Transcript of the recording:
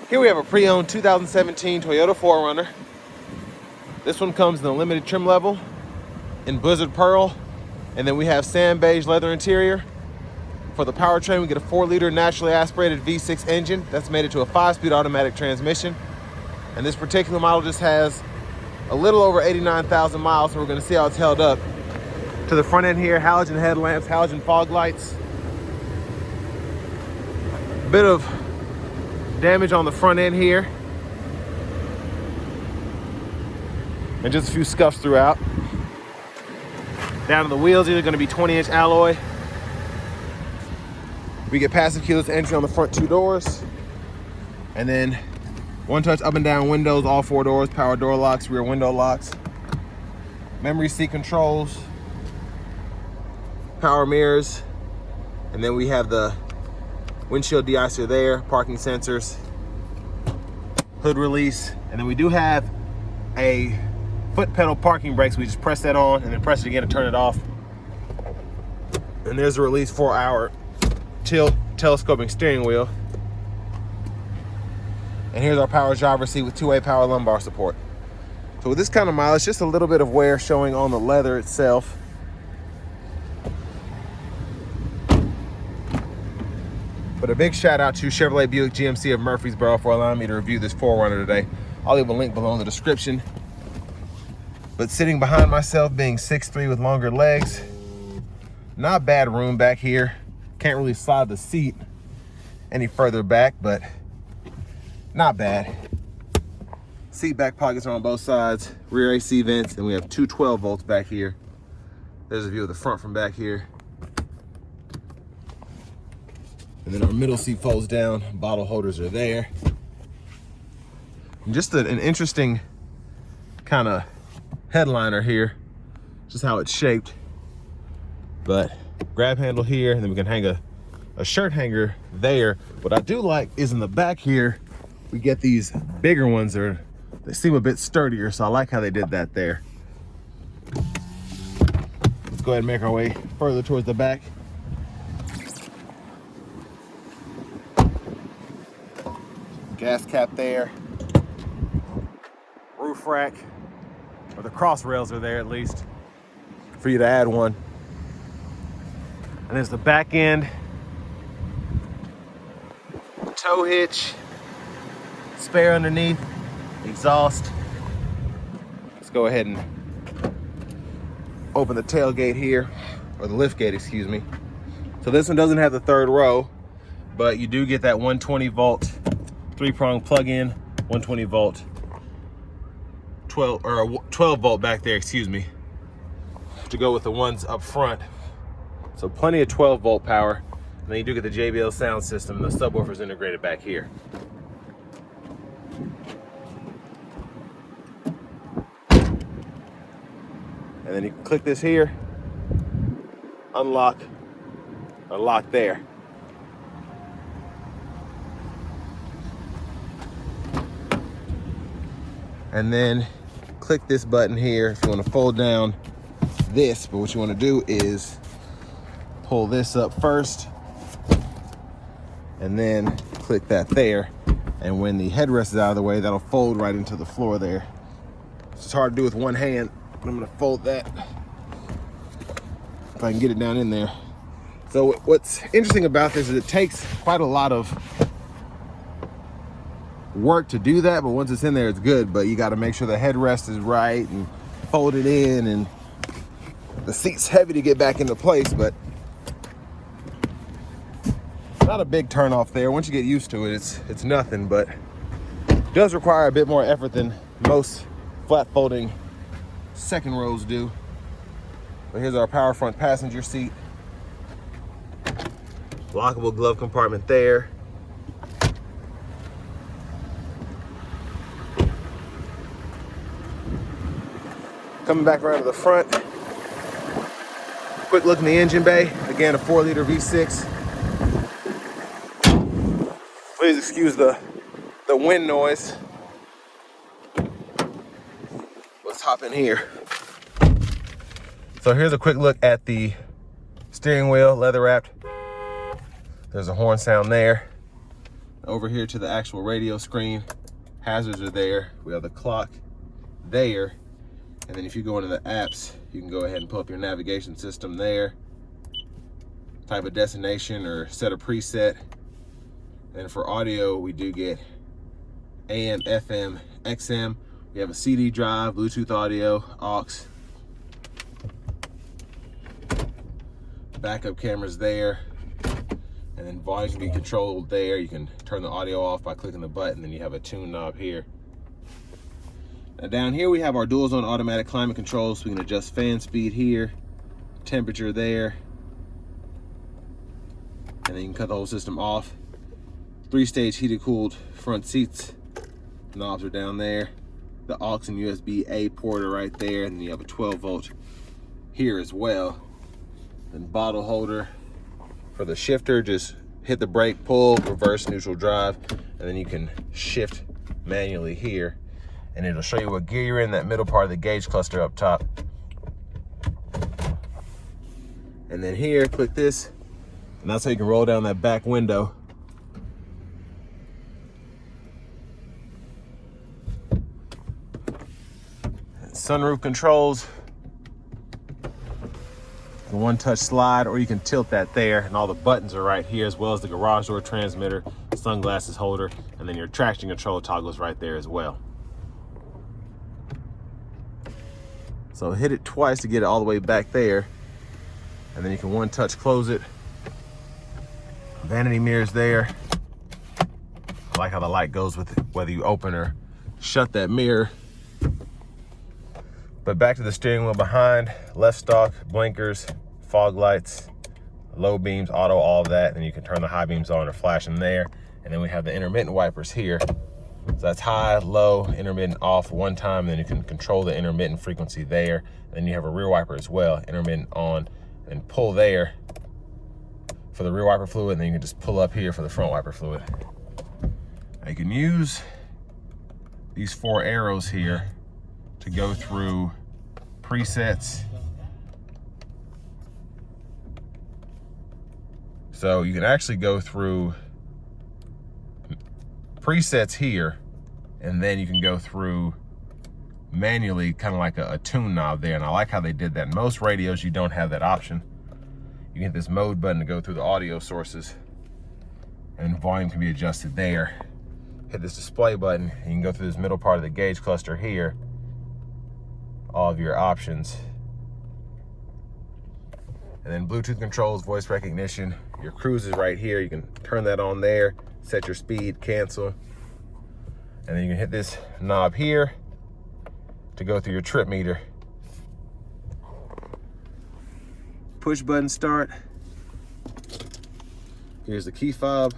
Here we have a pre-owned 2017 Toyota 4Runner. This one comes in the limited trim level in Blizzard Pearl, and then we have sand beige leather interior. For the powertrain, we get a 4-liter naturally aspirated V6 engine that's made it to a 5-speed automatic transmission. And this particular model just has a little over 89,000 miles, so we're gonna see how it's held up. To the front end here, halogen headlamps, halogen fog lights. A bit of damage on the front end here. And just a few scuffs throughout. Down to the wheels, these are gonna be 20-inch alloy. We get passive keyless entry on the front 2 doors. And then one-touch up and down windows, all 4 doors, power door locks, rear window locks. Memory seat controls, power mirrors. And then we have the windshield de-icer there, parking sensors, hood release. And then we do have a foot pedal parking brakes. We just press that on and then press it again to turn it off. And there's a release for our tilt telescoping steering wheel. And here's our power driver's seat with 2-way power lumbar support. So with this kind of mileage, just a little bit of wear showing on the leather itself. But a big shout out to Chevrolet Buick GMC of Murfreesboro for allowing me to review this 4Runner today. I'll leave a link below in the description. But sitting behind myself, being 6'3" with longer legs, not bad room back here. Can't really slide the seat any further back, but not bad. Seat back pockets are on both sides, rear AC vents, and we have 2 12 volts back here. There's a view of the front from back here. And then our middle seat folds down, bottle holders are there. And just an interesting kind of headliner here, just how it's shaped. But grab handle here, and then we can hang a shirt hanger there. What I do like is in the back here, we get these bigger ones they seem a bit sturdier, so I like how they did that there. Let's go ahead and make our way further towards the back. Gas cap there, roof rack, or the cross rails are there at least for you to add one. And there's the back end, tow hitch, spare underneath, exhaust. Let's go ahead and open the tailgate here, or the lift gate, excuse me. So this one doesn't have the 3rd row, but you do get that 120 volt 3-prong plug-in, 120 volt 12 volt back there, excuse me, to go with the ones up front. So plenty of 12 volt power. And then you do get the JBL sound system, and the subwoofer's integrated back here. And then you can click this here, unlock, unlock there. And then click this button here if you want to fold down this. But what you want to do is pull this up first and then click that there. And when the headrest is out of the way, that'll fold right into the floor there. It's hard to do with one hand, but I'm gonna fold that if I can get it down in there. So what's interesting about this is it takes quite a lot of work to do that, but once it's in there, it's good. But you got to make sure the headrest is right and fold it in, and the seat's heavy to get back into place, but not a big turn off there. Once you get used to it, it's nothing, but it does require a bit more effort than most flat folding second rows do. But here's our power front passenger seat, lockable glove compartment there. Coming back around to the front, quick look in the engine bay. Again, a 4-liter V6. Please excuse the wind noise. Let's hop in here. So here's a quick look at the steering wheel, leather wrapped. There's a horn sound there. Over here to the actual radio screen, hazards are there. We have the clock there. And then if you go into the apps, you can go ahead and pull up your navigation system there. Type of destination or set a preset. And for audio, we do get AM, FM, XM. We have a CD drive, Bluetooth audio, aux. Backup cameras there. And then volume can be controlled there. You can turn the audio off by clicking the button, then you have a tune knob here. Now down here we have our dual zone automatic climate control, so we can adjust fan speed here, temperature there, and then you can cut the whole system off. 3-stage heated cooled front seats. Knobs are down there. The aux and USB-A port are right there, and then you have a 12-volt here as well. Then bottle holder. For the shifter, just hit the brake, pull, reverse, neutral drive, and then you can shift manually here. And it'll show you what gear you're in, that middle part of the gauge cluster up top. And then here, click this, and that's how you can roll down that back window. Sunroof controls. The one-touch slide, or you can tilt that there, and all the buttons are right here, as well as the garage door transmitter, sunglasses holder, and then your traction control toggles right there as well. So hit it twice to get it all the way back there, and then you can one-touch close it. Vanity mirrors there. I like how the light goes with it, whether you open or shut that mirror. But back to the steering wheel behind, left stalk, blinkers, fog lights, low beams, auto, all of that. And you can turn the high beams on or flash them there. And then we have the intermittent wipers here. So that's high, low, intermittent off one time. And then you can control the intermittent frequency there. And then you have a rear wiper as well, intermittent on, and pull there for the rear wiper fluid. And then you can just pull up here for the front wiper fluid. Now you can use these 4 arrows here to go through presets. So you can actually go through presets here, and then you can go through manually, kind of like a tune knob there. And I like how they did that. In most radios, you don't have that option. You can hit this mode button to go through the audio sources, and volume can be adjusted there. Hit this display button, and you can go through this middle part of the gauge cluster here, all of your options. And then Bluetooth controls, voice recognition. Your cruise is right here. You can turn that on there, set your speed, cancel. And then you can hit this knob here to go through your trip meter. Push button start. Here's the key fob.